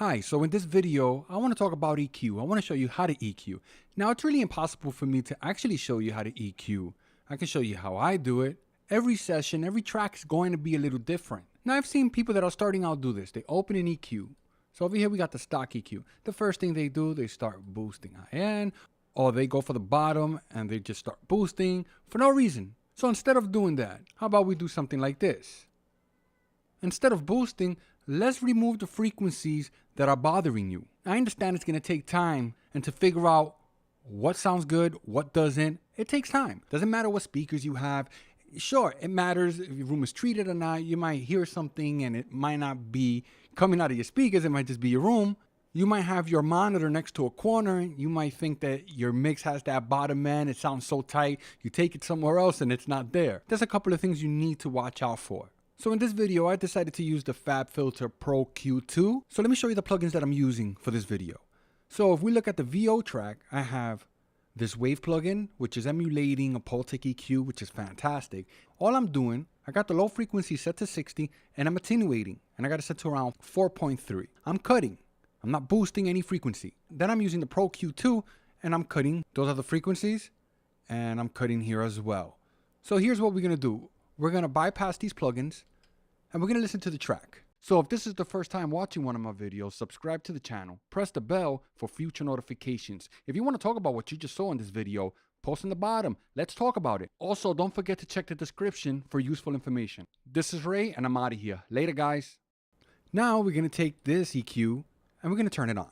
Hi, so in this video, I want to talk about EQ. I want to show you how to EQ. Now, it's really impossible for me to actually show you how to EQ. I can show you how I do it. Every session, every track is going to be a little different. Now, I've seen people that are starting out do this. They open an EQ. So over here, we got the stock EQ. The first thing they do, they start boosting high end, or they go for the bottom and they just start boosting for no reason. So instead of doing that, how about we do something like this? Instead of boosting, let's remove the frequencies that are bothering you. I understand it's going to take time and to figure out what sounds good, what doesn't. It takes time. Doesn't matter what speakers you have. Sure, it matters if your room is treated or not. You might hear something and it might not be coming out of your speakers. It might just be your room. You might have your monitor next to a corner. You might think that your mix has that bottom end. It sounds so tight. You take it somewhere else and it's not there. There's a couple of things you need to watch out for. So in this video, I decided to use the FabFilter Pro Q2. So let me show you the plugins that I'm using for this video. So if we look at the VO track, I have this wave plugin, which is emulating a Pultec EQ, which is fantastic. All I'm doing, I got the low frequency set to 60 and I'm attenuating and I got it set to around 4.3. I'm cutting. I'm not boosting any frequency. Then I'm using the Pro Q2 and I'm cutting. Those are the frequencies and I'm cutting here as well. So here's what we're going to do. We're going to bypass these plugins and we're going to listen to the track. So if this is the first time watching one of my videos, subscribe to the channel, press the bell for future notifications. If you want to talk about what you just saw in this video, post in the bottom. Let's talk about it. Also, don't forget to check the description for useful information. This is Ray and I'm out of here. Later, guys. Now we're going to take this EQ and we're going to turn it on.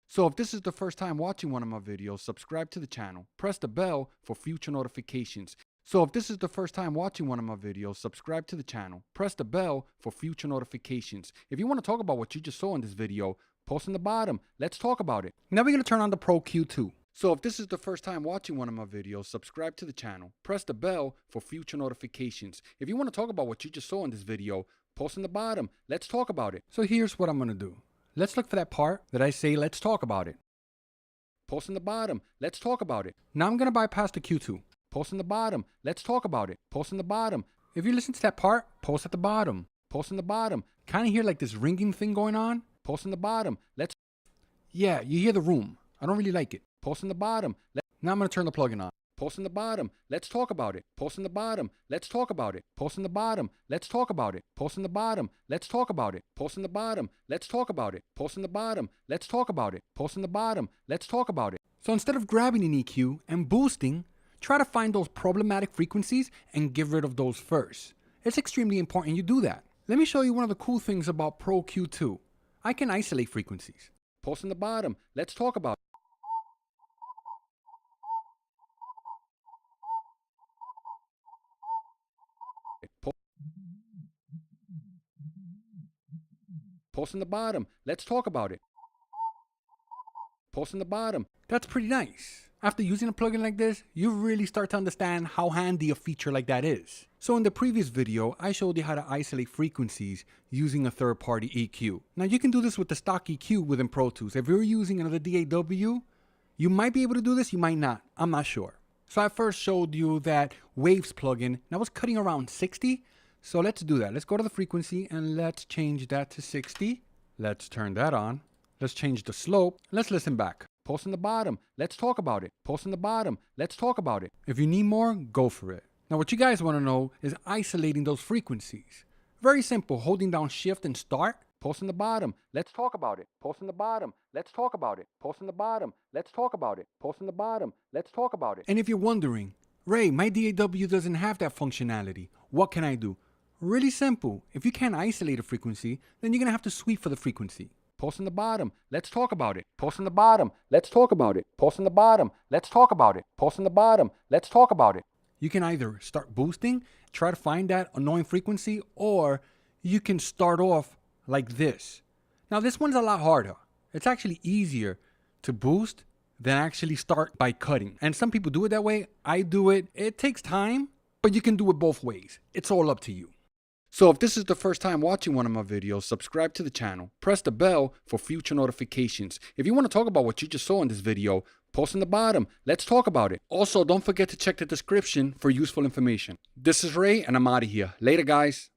So if this is the first time watching one of my videos, subscribe to the channel, press the bell for future notifications. So if this is the first time watching one of my videos, subscribe to the channel, press the bell for future notifications. If you want to talk about what you just saw in this video, post in the bottom. Let's talk about it. Now we're going to turn on the Pro Q2. So if this is the first time watching one of my videos, subscribe to the channel, press the bell for future notifications. If you want to talk about what you just saw in this video, post in the bottom. Let's talk about it. So here's what I'm going to do. Let's look for that part that I say, let's talk about it. Post in the bottom. Let's talk about it. Now I'm going to bypass the Q2. Post in the bottom. Let's talk about it. Post in the bottom. If you listen to that part, post at the bottom. Post in the bottom. Kind of hear like this ringing thing going on. Post in the bottom. Yeah, you hear the room. I don't really like it. Post in the bottom. Now I'm going to turn the plugin on. Post in the bottom. Let's talk about it. Post in the bottom. Let's talk about it. Post in the bottom. Let's talk about it. Post in the bottom. Let's talk about it. Post in the bottom. Let's talk about it. Post in the bottom. Let's talk about it. Post in the bottom. Let's talk about it. So instead of grabbing an EQ and boosting, try to find those problematic frequencies and get rid of those first. It's extremely important you do that. Let me show you one of the cool things about Pro Q2. I can isolate frequencies. Post in the bottom. Let's talk about it. Post in the bottom. Let's talk about it. Post in the bottom. That's pretty nice. After using a plugin like this, you really start to understand how handy a feature like that is. So in the previous video, I showed you how to isolate frequencies using a third-party EQ. Now you can do this with the stock EQ within Pro Tools. If you're using another DAW, you might be able to do this, you might not. I'm not sure. So I first showed you that Waves plugin, and I was cutting around 60. So let's do that. Let's go to the frequency and let's change that to 60. Let's turn that on. Let's change the slope. Let's listen back. Post in the bottom. Let's talk about it. Post in the bottom. Let's talk about it. If you need more, go for it. Now what you guys want to know is isolating those frequencies. Very simple. Holding down Shift and Start. Post in the bottom. Let's talk about it. Post in the bottom. Let's talk about it. Post in the bottom. Let's talk about it. Post in the bottom. Let's talk about it. And if you're wondering, Ray, my DAW doesn't have that functionality. What can I do? Really simple. If you can't isolate a frequency, then you're going to have to sweep for the frequency. Post in the bottom. Let's talk about it. Post in the bottom. Let's talk about it. Post in the bottom. Let's talk about it. Post in the bottom. Let's talk about it. You can either start boosting, try to find that annoying frequency, or you can start off like this. Now this one's a lot harder. It's actually easier to boost than actually start by cutting. And some people do it that way. I do it. It takes time, but you can do it both ways. It's all up to you. So if this is the first time watching one of my videos, subscribe to the channel, press the bell for future notifications. If you want to talk about what you just saw in this video, post in the bottom. Let's talk about it. Also, don't forget to check the description for useful information. This is Ray and I'm out of here. Later, guys.